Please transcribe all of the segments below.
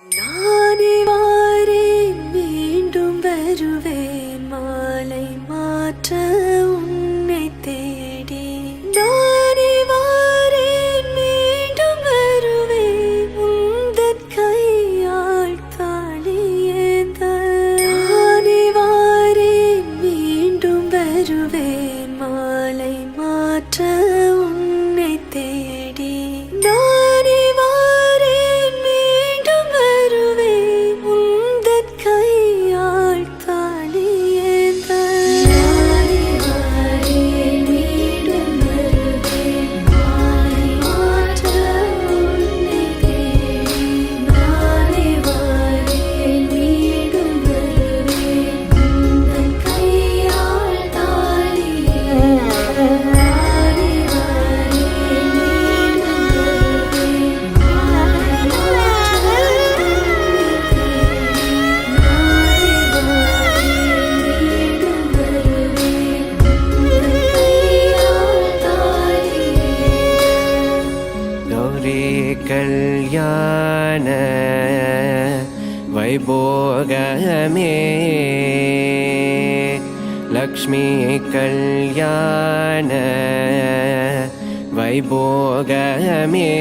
நானே வாரேன் மீண்டும் வருவேன் மாலை மாற்ற உன்னை தேடி. நானே வாரேன் மீண்டும் வருவேன் உந்தன் கையால் தாளியேந்த. நானே வாரேன் மீண்டும் வருவேன் மாலை மாற்ற உன்னை தேடி. நானே கல்யாண வைபோகமே லக்ஷ்மி கல்யாண வைபோகமே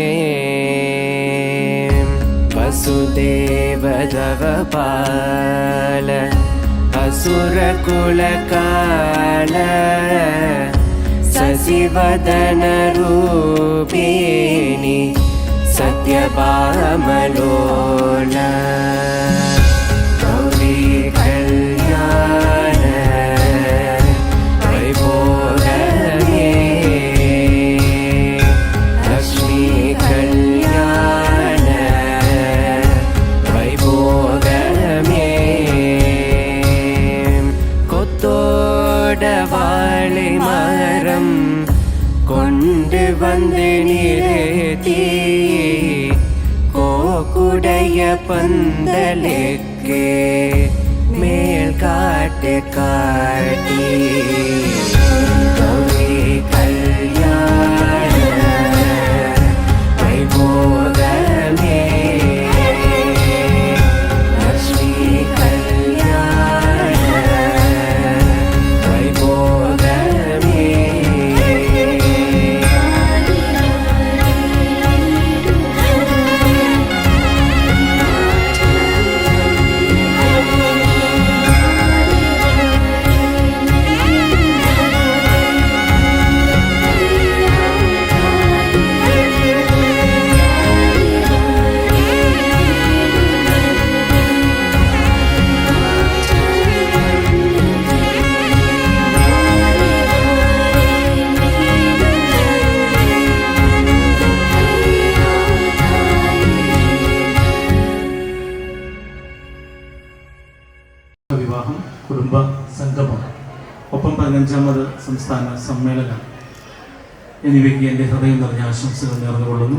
வசுதேவ ஜவபால அசுரகுலகால சசிவதன ரூபிணி சத்யபாமலோல கௌரி கல்யாண வைபோகமே லக்ஷ்மி கல்யாண வைபோகமே கொத்தோட வாழை மரம் கொண்டு வந்து நிறுத்தி கோக்குடைய பந்தலுக்கு மேல் காட்டு காட்டி கௌரி கல்யாண வைபோகமே லக்ஷ்மி கல்யாண வைபோகமே. വിവാഹം കുടുംബ സംഗമം ഒപ്പം 15ാമത് സംസ്ഥാന സമ്മേളനം എന്നിവയ്ക്ക് എൻ്റെ ഹൃദയം നിറഞ്ഞ ആശംസകൾ നേർന്നുകൊള്ളുന്നു.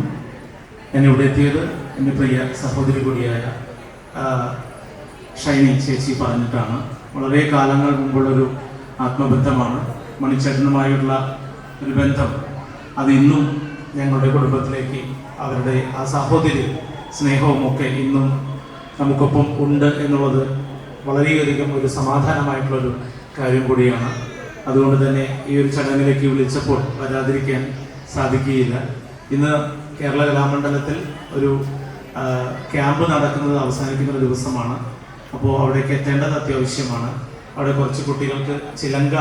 ഞാനിവിടെ എത്തിയത് എൻ്റെ പ്രിയ സഹോദരി കൂടിയായ ഷൈനി ചേച്ചി പറഞ്ഞിട്ടാണ്. വളരെ കാലങ്ങൾ മുമ്പുള്ളൊരു ആത്മബന്ധമാണ് മണിച്ചേട്ടനുമായുള്ള ഒരു ബന്ധം. അതിന്നും ഞങ്ങളുടെ കുടുംബത്തിലേക്ക് അവരുടെ ആ സാഹോദര്യ സ്നേഹവും ഒക്കെ ഇന്നും നമുക്കൊപ്പം ഉണ്ട് എന്നുള്ളത് വളരെയധികം ഒരു സമാധാനമായിട്ടുള്ളൊരു കാര്യം കൂടിയാണ്. അതുകൊണ്ട് തന്നെ ഈ ഒരു ചടങ്ങിലേക്ക് വിളിച്ചപ്പോൾ വരാതിരിക്കാൻ സാധിക്കുകയില്ല. ഇന്ന് കേരള കലാമണ്ഡലത്തിൽ ഒരു ക്യാമ്പ് നടക്കുന്നത് അവസാനിക്കുന്ന ഒരു ദിവസമാണ്. അപ്പോൾ അവിടേക്ക് എത്തേണ്ടത് അത്യാവശ്യമാണ്. അവിടെ കുറച്ച് കുട്ടികൾക്ക് ചിലങ്ക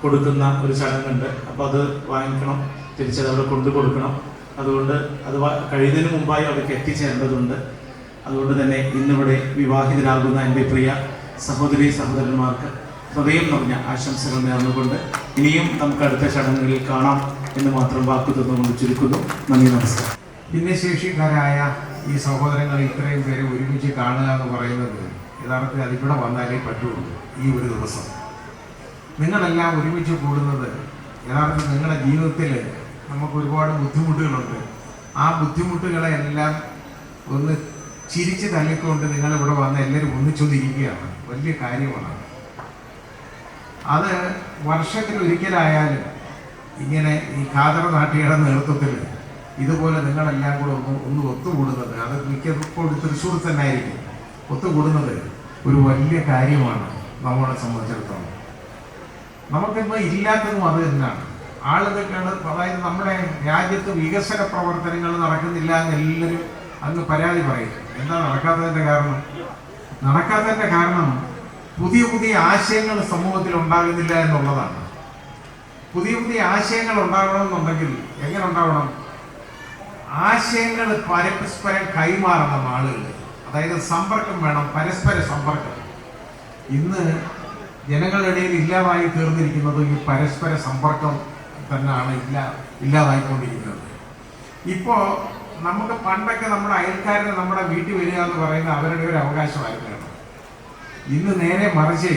കൊടുക്കുന്ന ഒരു ചടങ്ങുണ്ട്. അപ്പോൾ അത് വാങ്ങിക്കണം, തിരിച്ചത് അവിടെ കൊണ്ടു കൊടുക്കണം. അതുകൊണ്ട് അത് കഴിയുന്നതിന് മുമ്പായി അവിടേക്ക് എത്തിച്ചേരേണ്ടതുണ്ട്. അതുകൊണ്ട് തന്നെ ഇന്നിവിടെ വിവാഹിതരാകുന്ന എൻ്റെ പ്രിയ സഹോദരി സഹോദരന്മാർക്ക് ഹൃദയം നിറഞ്ഞ ആശംസകൾ നേർന്നുകൊണ്ട് ഇനിയും നമുക്ക് അടുത്ത ചടങ്ങുകളിൽ കാണാം എന്ന് മാത്രം വാക്കു തന്നുകൊണ്ട് ചുരുക്കുന്നു. നന്ദി, നമസ്കാരം. ഭിന്നശേഷിക്കാരായ ഈ സഹോദരങ്ങൾ ഇത്രയും പേരെ ഒരുമിച്ച് കാണുക എന്ന് പറയുന്നത് യഥാർത്ഥത്തിൽ അതിവിടെ വന്നാലേ പറ്റുള്ളൂ. ഈ ഒരു ദിവസം നിങ്ങളെല്ലാം ഒരുമിച്ച് കൂടുന്നത് യഥാർത്ഥത്തിൽ നിങ്ങളുടെ ജീവിതത്തിൽ നമുക്ക് ഒരുപാട് ബുദ്ധിമുട്ടുകളുണ്ട്. ആ ബുദ്ധിമുട്ടുകളെല്ലാം ഒന്ന് ചിരിച്ച് തള്ളിക്കൊണ്ട് നിങ്ങളിവിടെ വന്ന് എല്ലാവരും ഒന്നിച്ചൊന്നിരിക്കുകയാണ്. വലിയ കാര്യമാണ്. അത് വർഷത്തിലൊരിക്കലായാലും ഇങ്ങനെ ഈ ഖാദർ നാട്ടിയുടെ നേതൃത്വത്തിൽ ഇതുപോലെ നിങ്ങളെല്ലാം കൂടെ ഒന്ന് ഒത്തുകൂടുന്നത്, അത് മിക്കപ്പോഴും തൃശ്ശൂർ തന്നെ ആയിരിക്കും ഒത്തുകൂടുന്നത്, ഒരു വലിയ കാര്യമാണ് നമ്മളെ സംബന്ധിച്ചിടത്തോളം. നമുക്കിപ്പോൾ ഇല്ലാത്തതും അത് തന്നെയാണ്. ആളുകൾക്കാണ്, അതായത് നമ്മുടെ രാജ്യത്ത് വികസന പ്രവർത്തനങ്ങൾ നടക്കുന്നില്ല എന്ന് എല്ലാവരും അങ്ങ് പരാതി പറയും. എന്താ നടക്കാത്തതിൻ്റെ കാരണം? നടക്കാത്തതിൻ്റെ കാരണം പുതിയ പുതിയ ആശയങ്ങൾ സമൂഹത്തിൽ ഉണ്ടാകുന്നില്ല എന്നുള്ളതാണ്. പുതിയ പുതിയ ആശയങ്ങൾ ഉണ്ടാകണമെന്നുണ്ടെങ്കിൽ എങ്ങനെ ഉണ്ടാവണം? ആശയങ്ങൾ പരസ്പരം കൈമാറണം ആളുകൾ, അതായത് സമ്പർക്കം വേണം, പരസ്പര സമ്പർക്കം. ഇന്ന് ജനങ്ങളുടെ ഇടയിൽ ഇല്ലാതായി തീർന്നിരിക്കുന്നത് ഈ പരസ്പര സമ്പർക്കം തന്നെയാണ് ഇല്ലാതായിക്കൊണ്ടിരിക്കുന്നത്. ഇപ്പോൾ നമുക്ക് പണ്ടൊക്കെ നമ്മുടെ അയൽക്കാരന് നമ്മുടെ വീട്ടിൽ വരിക എന്ന് പറയുന്നത് അവരുടെ ഒരു അവകാശമായിരുന്നു. ഇന്ന് നേരെ മറിച്ച്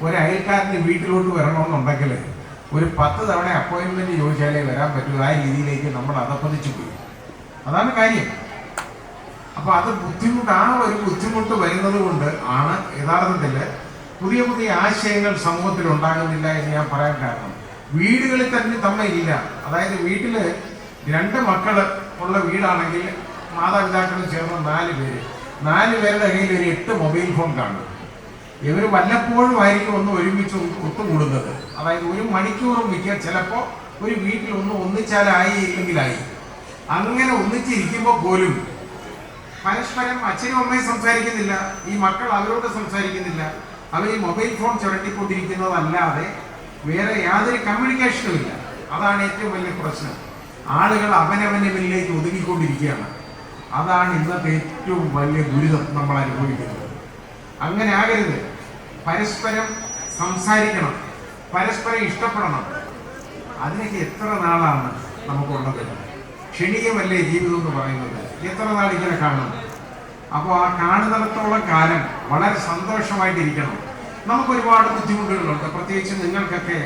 ഒരു അയൽക്കാരന് വീട്ടിലോട്ട് വരണമെന്നുണ്ടെങ്കിൽ ഒരു 10 തവണ അപ്പോയിൻമെൻറ്റ് ചോദിച്ചാലേ വരാൻ പറ്റൂ. ആ രീതിയിലേക്ക് നമ്മൾ അതപ്പതിച്ചു പോയി. അതാണ് കാര്യം. അപ്പോൾ അത് ആ ഒരു ബുദ്ധിമുട്ട് വരുന്നത് കൊണ്ട് ആണ് യഥാർത്ഥത്തിൽ പുതിയ പുതിയ ആശയങ്ങൾ സമൂഹത്തിൽ ഉണ്ടാകുന്നില്ല എന്ന് ഞാൻ പറയാൻ കാരണം. വീടുകളിൽ തന്നെ തമ്മിലില്ല. അതായത് വീട്ടിൽ 2 മക്കൾ ഉള്ള വീടാണെങ്കിൽ മാതാപിതാക്കളും ചേർന്ന് 4 പേരുടെ കയ്യിൽ ഒരു 8 മൊബൈൽ ഫോൺ കാണും. ഇവർ വല്ലപ്പോഴും ആയിരിക്കും ഒന്ന് ഒരുമിച്ച് ഒത്തുകൂടുന്നത്. അതായത് 1 മണിക്കൂറും മിക്ക ചിലപ്പോൾ ഒരു വീട്ടിൽ ഒന്നിച്ചാലായി ഇല്ലെങ്കിലായി. അങ്ങനെ ഒന്നിച്ചിരിക്കുമ്പോൾ പോലും പരസ്പരം അച്ഛനും അമ്മയും സംസാരിക്കുന്നില്ല, ഈ മക്കൾ അവരോട് സംസാരിക്കുന്നില്ല. അവർ ഈ മൊബൈൽ ഫോൺ ചുരണ്ടിക്കൊണ്ടിരിക്കുന്നതല്ലാതെ വേറെ യാതൊരു കമ്മ്യൂണിക്കേഷനും ഇല്ല. അതാണ് ഏറ്റവും വലിയ പ്രശ്നം. ആളുകൾ അവനവനിലേക്ക് ഒതുങ്ങിക്കൊണ്ടിരിക്കുകയാണ്. അതാണ് ഇന്നത്തെ ഏറ്റവും വലിയ ദുരിതം നമ്മൾ അനുഭവിക്കുന്നത്. അങ്ങനെ ആകരുത്. പരസ്പരം സംസാരിക്കണം, പരസ്പരം ഇഷ്ടപ്പെടണം. അതിനൊക്കെ എത്ര നാളാണ് നമുക്കുള്ളത്? ക്ഷണികമല്ലേ ജീവിതം എന്ന് പറയുന്നത്? എത്ര നാൾ ഇങ്ങനെ കാണും? അപ്പോൾ ആ കാണുന്നിടത്തോളം കാലം വളരെ സന്തോഷമായിട്ടിരിക്കണം. നമുക്കൊരുപാട് ബുദ്ധിമുട്ടുകളുണ്ട്. പ്രത്യേകിച്ച് നിങ്ങൾക്കൊക്കെ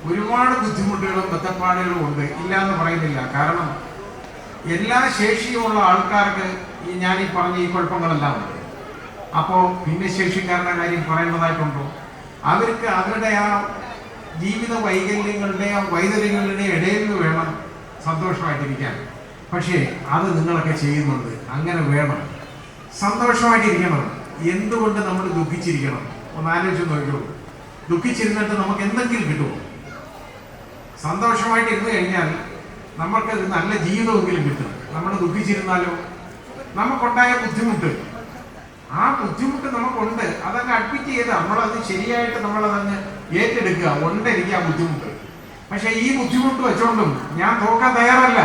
ഒരുപാട് ബുദ്ധിമുട്ടുകളും ബന്ധപ്പാടുകളും ഉണ്ട്, ഇല്ല എന്ന് പറയുന്നില്ല. കാരണം എല്ലാ ശേഷിയുമുള്ള ആൾക്കാർക്ക് ഞാനീ പറഞ്ഞ ഈ കുഴപ്പങ്ങളെല്ലാം ഉണ്ട്. അപ്പോൾ ഭിന്നശേഷിക്കാരുടെ കാര്യം പറയേണ്ടതായിട്ടുണ്ടോ? അവർക്ക് അവരുടെ ആ ജീവിത വൈകല്യങ്ങളുടെ ആ വൈകല്യങ്ങളുടെ ഇടയിൽ നിന്ന് വേണം സന്തോഷമായിട്ടിരിക്കാൻ. പക്ഷേ അത് നിങ്ങളൊക്കെ ചെയ്യുന്നുണ്ട്. അങ്ങനെ വേണം, സന്തോഷമായിട്ടിരിക്കണം. എന്തുകൊണ്ട് നമ്മൾ ദുഃഖിച്ചിരിക്കണം? ഒന്ന് ആലോചിച്ച് നോക്കൂ. ദുഃഖിച്ചിരുന്നിട്ട് നമുക്ക് എന്തെങ്കിലും കിട്ടുമോ? സന്തോഷമായിട്ടിരുന്ന് കഴിഞ്ഞാൽ നമ്മൾക്ക് നല്ല ജീവിതമെങ്കിലും കിട്ടും. നമ്മൾ ദുഃഖിച്ചിരുന്നാലോ? നമുക്കുണ്ടായ ബുദ്ധിമുട്ട്, ആ ബുദ്ധിമുട്ട് നമുക്കുണ്ട്, അതങ്ങ് അഡ്മിറ്റ് ചെയ്ത് നമ്മളത് ശരിയായിട്ട് നമ്മളതങ്ങ് ഏറ്റെടുക്കുക. ഉണ്ടെനിക്ക് ആ ബുദ്ധിമുട്ട്, പക്ഷെ ഈ ബുദ്ധിമുട്ട് വെച്ചോണ്ടും ഞാൻ തോക്കാൻ തയ്യാറല്ല,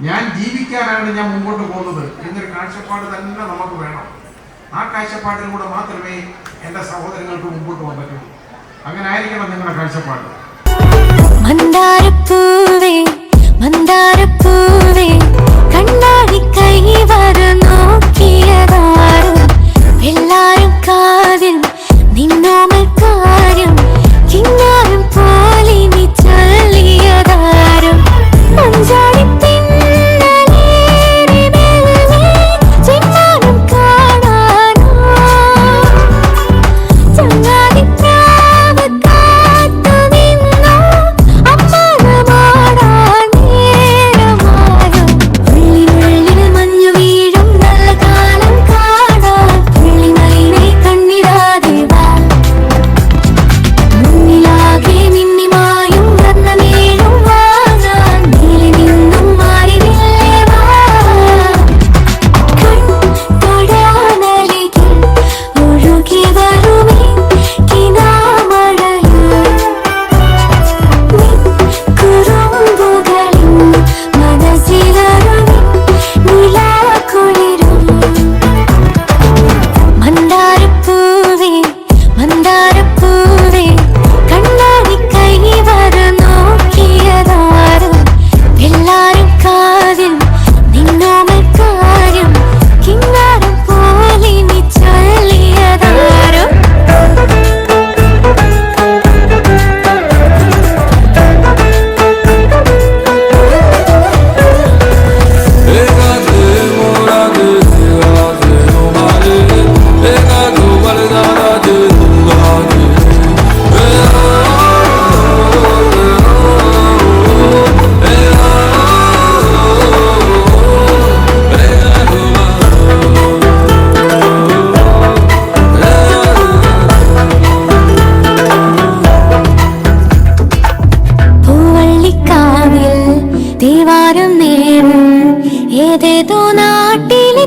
ഞാൻ ജീവിക്കാനാണ് ഞാൻ മുമ്പോട്ട് പോകുന്നത് എന്നൊരു കാഴ്ചപ്പാട് തന്നെ നമുക്ക് വേണം. ആ കാഴ്ചപ്പാടിലൂടെ മാത്രമേ എൻ്റെ സഹോദരങ്ങൾക്ക് മുമ്പോട്ട് പോകാൻ പറ്റൂ. അങ്ങനെ ആയിരിക്കണം നിങ്ങളുടെ കാഴ്ചപ്പാട്. മന്ദാരപ്പൂവേ മന്ദാരപ്പൂവേ കണ്ണാടി കൈവര നോക്കിയതാരും എല്ലാരും കാതിൽ നിന്നോമൽ കാര്യം കിന്നാരം പോലെ നീ ചൊല്ലിയതാരും മഞ്ചാടി ഏതോ നാട്ടിലെ